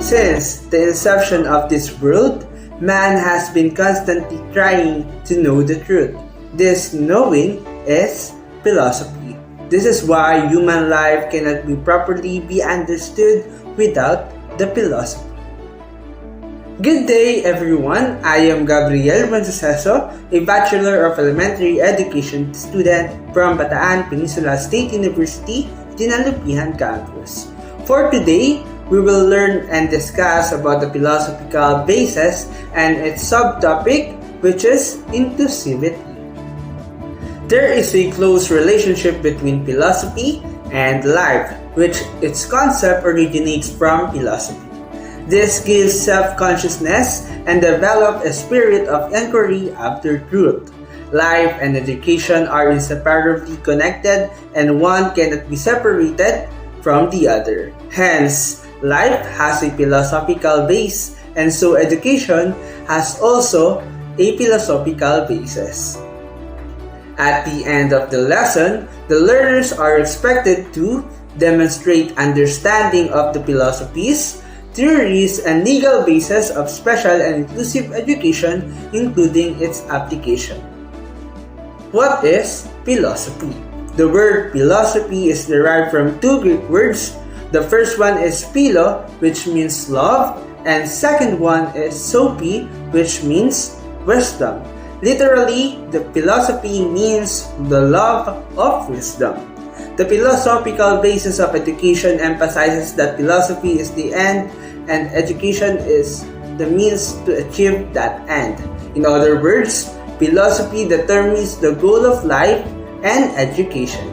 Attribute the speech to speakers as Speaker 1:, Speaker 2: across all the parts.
Speaker 1: Since the inception of this world, man has been constantly trying to know the truth. This knowing is philosophy. This is why human life cannot properly be understood without the philosophy. Good day everyone, I am Gabriel Mansuceso, a Bachelor of Elementary Education student from Bataan Peninsula State University, Dinalupihan Campus. For today, we will learn and discuss about the philosophical basis and its subtopic, which is inclusivity. There is a close relationship between philosophy and life, which its concept originates from philosophy. This gives self-consciousness and develops a spirit of inquiry after truth. Life and education are inseparably connected and one cannot be separated from the other. Hence, life has a philosophical base and so education has also a philosophical basis. At the end of the lesson, the learners are expected to demonstrate understanding of the philosophies, theories, and legal basis of special and inclusive education, including its application. What is philosophy? The word philosophy is derived from two Greek words. The first one is philo, which means love, and second one is sophie, which means wisdom. Literally, the philosophy means the love of wisdom. The philosophical basis of education emphasizes that philosophy is the end and education is the means to achieve that end. In other words, philosophy determines the goal of life and education.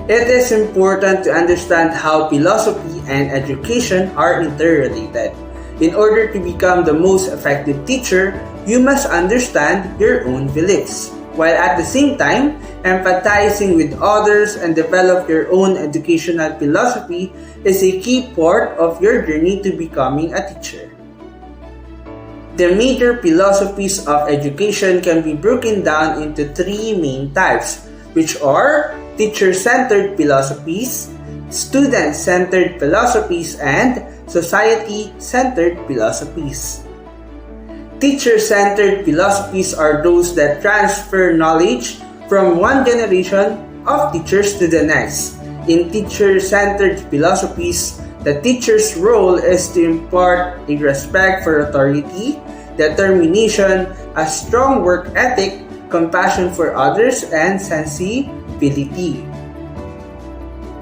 Speaker 1: It is important to understand how philosophy and education are interrelated. In order to become the most effective teacher, you must understand your own beliefs, while at the same time empathizing with others and develop your own educational philosophy is a key part of your journey to becoming a teacher. The major philosophies of education can be broken down into three main types, which are teacher-centered philosophies, student-centered philosophies, and society-centered philosophies. Teacher-centered philosophies are those that transfer knowledge from one generation of teachers to the next. In teacher-centered philosophies, the teacher's role is to impart a respect for authority, determination, a strong work ethic, compassion for others, and sensibility.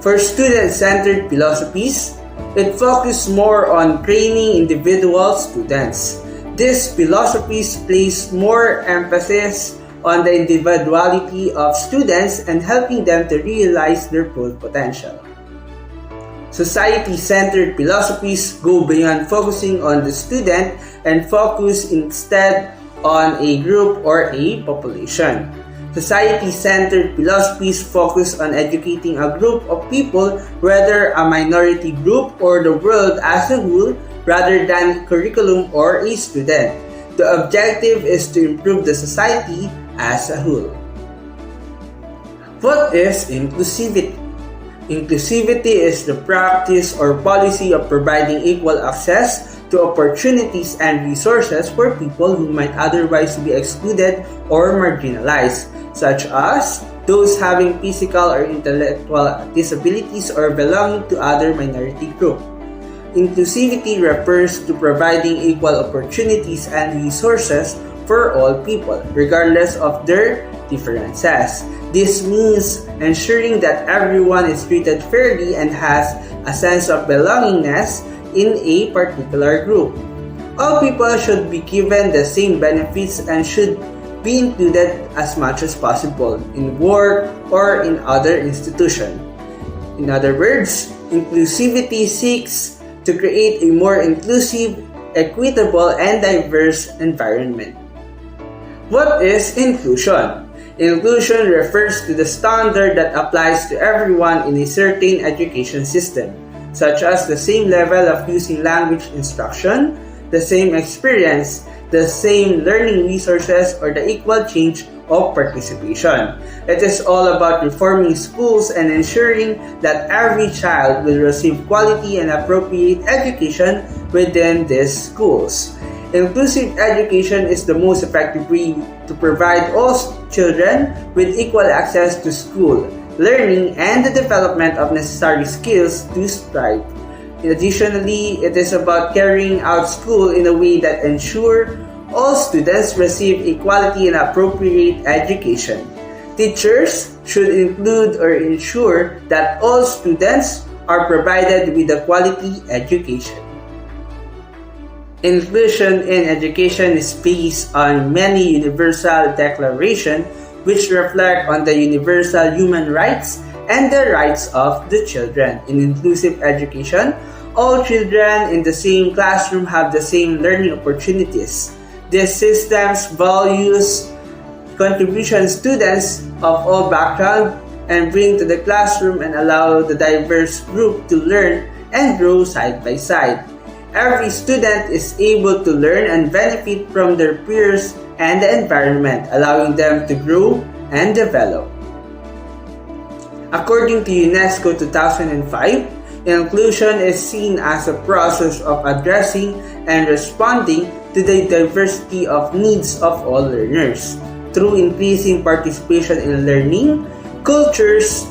Speaker 1: For student-centered philosophies, it focuses more on training individual students. These philosophies place more emphasis on the individuality of students and helping them to realize their full potential. Society-centered philosophies go beyond focusing on the student and focus instead on a group or a population. Society-centered philosophies focus on educating a group of people, whether a minority group or the world as a whole, rather than curriculum or a student. The objective is to improve the society as a whole. What is inclusivity? Inclusivity is the practice or policy of providing equal access to opportunities and resources for people who might otherwise be excluded or marginalized, such as those having physical or intellectual disabilities or belonging to other minority groups. Inclusivity refers to providing equal opportunities and resources for all people, regardless of their differences. This means ensuring that everyone is treated fairly and has a sense of belongingness in a particular group. All people should be given the same benefits and should be included as much as possible in work or in other institutions. In other words, inclusivity seeks to create a more inclusive, equitable, and diverse environment. What is inclusion? Inclusion refers to the standard that applies to everyone in a certain education system, such as the same level of using language instruction, the same experience, the same learning resources, or the equal change of participation. It is all about reforming schools and ensuring that every child will receive quality and appropriate education within these schools. Inclusive education is the most effective way to provide all children with equal access to school, learning, and the development of necessary skills to strive. Additionally, it is about carrying out school in a way that ensures all students receive a quality and appropriate education. Teachers should include or ensure that all students are provided with a quality education. Inclusion in education is based on many universal declarations which reflect on the universal human rights and the rights of the children. In inclusive education, all children in the same classroom have the same learning opportunities. This system values contribution students of all backgrounds and bring to the classroom and allow the diverse group to learn and grow side by side. Every student is able to learn and benefit from their peers and the environment, allowing them to grow and develop. According to UNESCO 2005, inclusion is seen as a process of addressing and responding to the diversity of needs of all learners through increasing participation in learning, cultures,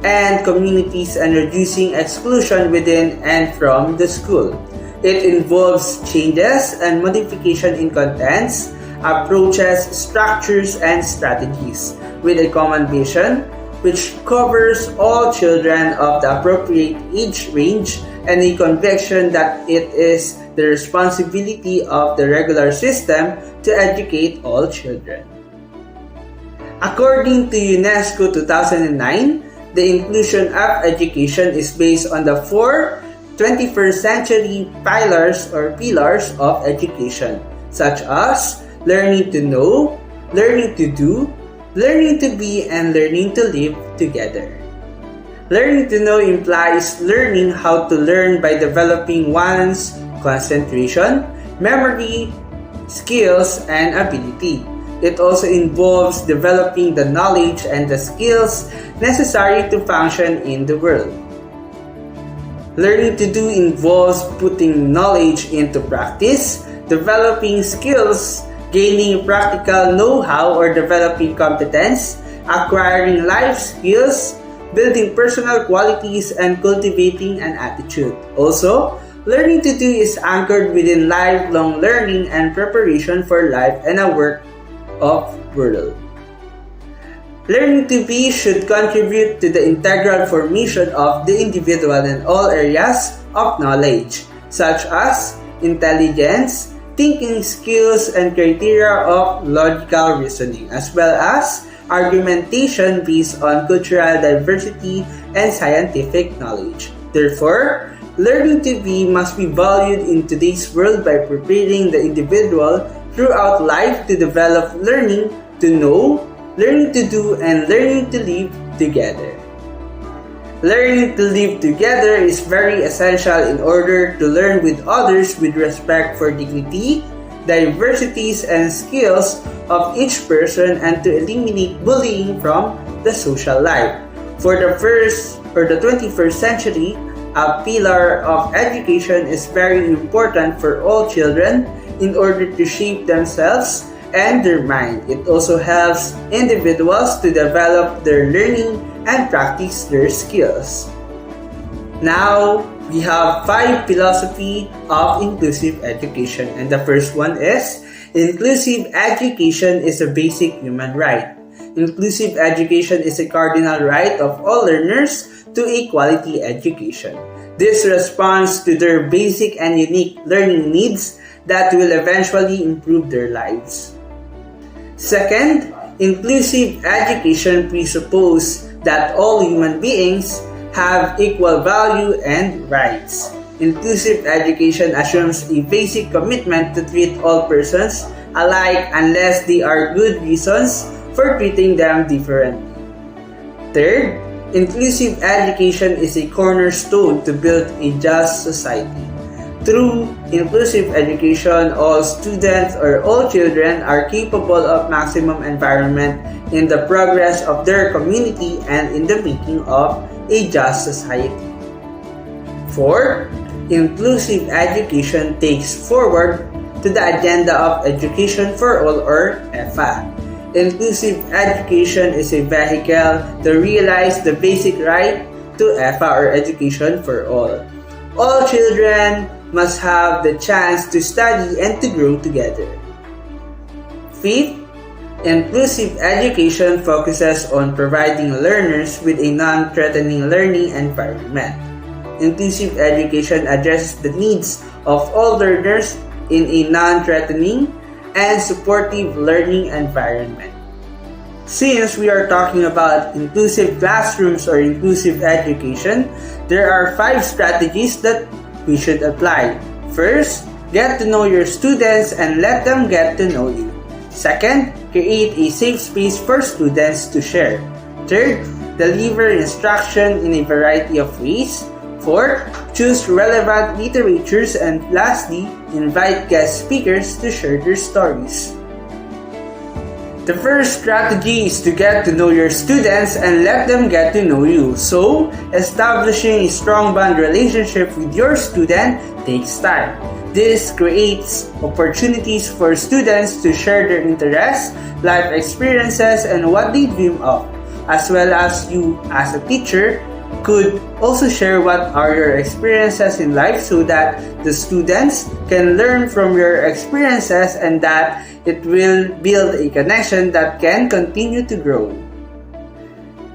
Speaker 1: and communities, and reducing exclusion within and from the school. It involves changes and modification in contents, approaches, structures, and strategies with a common vision which covers all children of the appropriate age range and a conviction that it is the responsibility of the regular system to educate all children. According to UNESCO 2009, the inclusion of education is based on the four 21st century pillars of education, such as learning to know, learning to do, learning to be, and learning to live together. Learning to know implies learning how to learn by developing one's concentration, memory, skills, and ability. It also involves developing the knowledge and the skills necessary to function in the world. Learning to do involves putting knowledge into practice, developing skills, gaining practical know-how or developing competence, acquiring life skills, building personal qualities, and cultivating an attitude. Also, learning to do is anchored within lifelong learning and preparation for life and a work of world. Learning to be should contribute to the integral formation of the individual in all areas of knowledge, such as intelligence, thinking skills, and criteria of logical reasoning, as well as argumentation based on cultural diversity and scientific knowledge. Therefore, learning to be must be valued in today's world by preparing the individual throughout life to develop learning to know, learning to do, and learning to live together. Learning to live together is very essential in order to learn with others with respect for dignity, diversities, and skills of each person and to eliminate bullying from the social life. For the 21st century, a pillar of education is very important for all children in order to shape themselves and their mind. It also helps individuals to develop their learning and practice their skills. Now, we have 5 philosophies of inclusive education, and the first one is inclusive education is a basic human right. Inclusive education is a cardinal right of all learners to a quality education. This responds to their basic and unique learning needs that will eventually improve their lives. Second, inclusive education presupposes that all human beings have equal value and rights. Inclusive education assumes a basic commitment to treat all persons alike unless there are good reasons for treating them differently. Third, inclusive education is a cornerstone to build a just society. Through inclusive education, all students or all children are capable of maximum environment in the progress of their community and in the making of a just society. 4. Inclusive education takes forward to the agenda of Education for All or EFA. Inclusive education is a vehicle to realize the basic right to EFA or Education for All. All children must have the chance to study and to grow together. 5th, inclusive education focuses on providing learners with a non-threatening learning environment. Inclusive education addresses the needs of all learners in a non-threatening and supportive learning environment. Since we are talking about inclusive classrooms or inclusive education, there are 5 strategies that we should apply. First, get to know your students and let them get to know you. Second, create a safe space for students to share. Third, deliver instruction in a variety of ways. Fourth, choose relevant literatures, and lastly, invite guest speakers to share their stories. The first strategy is to get to know your students and let them get to know you. So, establishing a strong bond relationship with your student takes time. This creates opportunities for students to share their interests, life experiences, and what they dream of, as well as you as a teacher could also share what are your experiences in life so that the students can learn from your experiences and that it will build a connection that can continue to grow.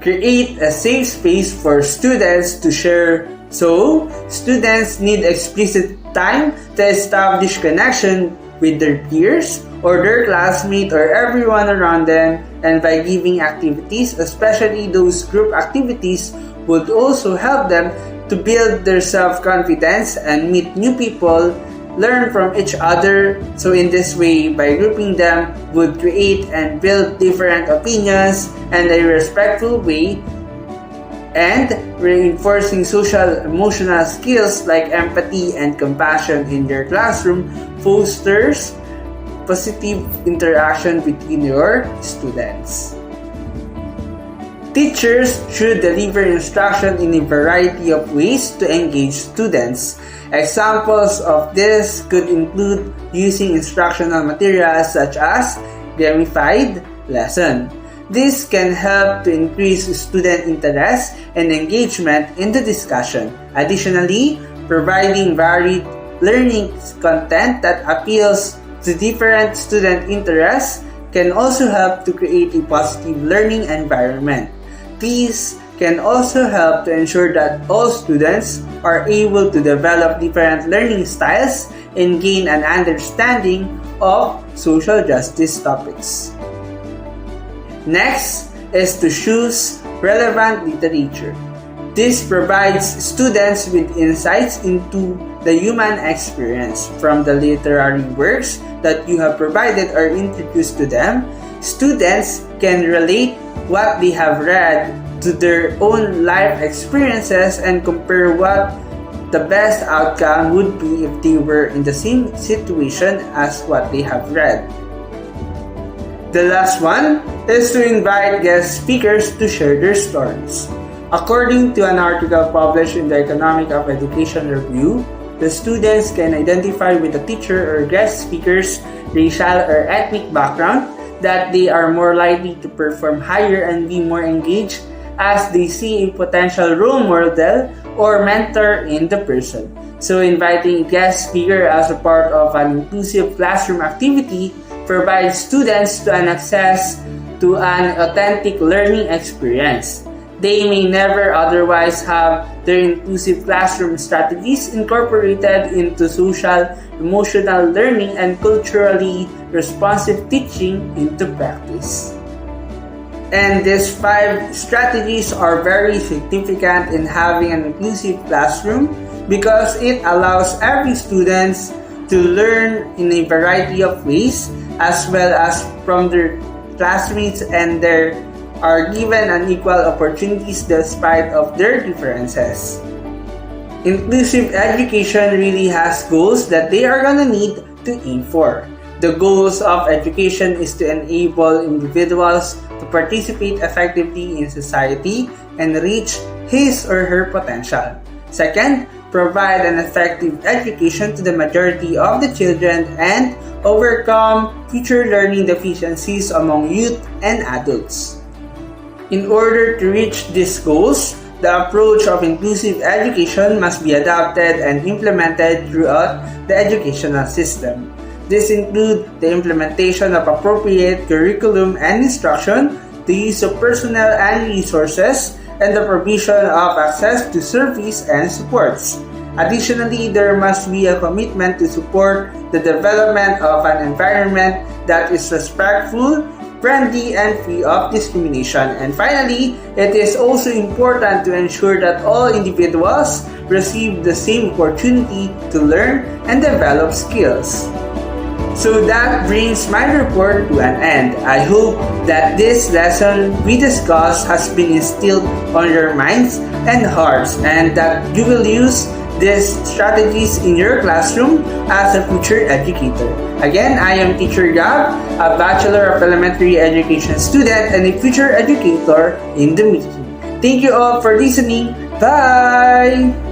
Speaker 1: Create a safe space for students to share. So, students need explicit time to establish connection with their peers or their classmates or everyone around them, and by giving activities, especially those group activities, would also help them to build their self-confidence and meet new people, learn from each other. So in this way, by grouping them, would create and build different opinions and a respectful way, and reinforcing social emotional skills like empathy and compassion in your classroom fosters positive interaction between your students. Teachers should deliver instruction in a variety of ways to engage students. Examples of this could include using instructional materials such as gamified lesson. This can help to increase student interest and engagement in the discussion. Additionally, providing varied learning content that appeals to different student interests can also help to create a positive learning environment. These can also help to ensure that all students are able to develop different learning styles and gain an understanding of social justice topics. Next is to choose relevant literature. This provides students with insights into the human experience. From the literary works that you have provided or introduced to them, students can relate what they have read to their own life experiences and compare what the best outcome would be if they were in the same situation as what they have read. The last one is to invite guest speakers to share their stories. According to an article published in the Economic of Education Review, the students can identify with the teacher or guest speaker's racial or ethnic background, that they are more likely to perform higher and be more engaged as they see a potential role model or mentor in the person. So inviting a guest speaker as a part of an inclusive classroom activity provides students to an access to an authentic learning experience. They may never otherwise have their inclusive classroom strategies incorporated into social, emotional learning and culturally responsive teaching into practice. And these 5 strategies are very significant in having an inclusive classroom because it allows every student to learn in a variety of ways as well as from their classmates, and they are given an equal opportunities despite of their differences. Inclusive education really has goals that they are gonna need to aim for. The goals of education is to enable individuals to participate effectively in society and reach his or her potential. Second, provide an effective education to the majority of the children and overcome future learning deficiencies among youth and adults. In order to reach these goals, the approach of inclusive education must be adopted and implemented throughout the educational system. This includes the implementation of appropriate curriculum and instruction, the use of personnel and resources, and the provision of access to service and supports. Additionally, there must be a commitment to support the development of an environment that is respectful, friendly, and free of discrimination. And finally, it is also important to ensure that all individuals receive the same opportunity to learn and develop skills. So that brings my report to an end. I hope that this lesson we discussed has been instilled on your minds and hearts, and that you will use these strategies in your classroom as a future educator. Again, I am Teacher Gab, a Bachelor of Elementary Education student and a future educator in the making. Thank you all for listening. Bye!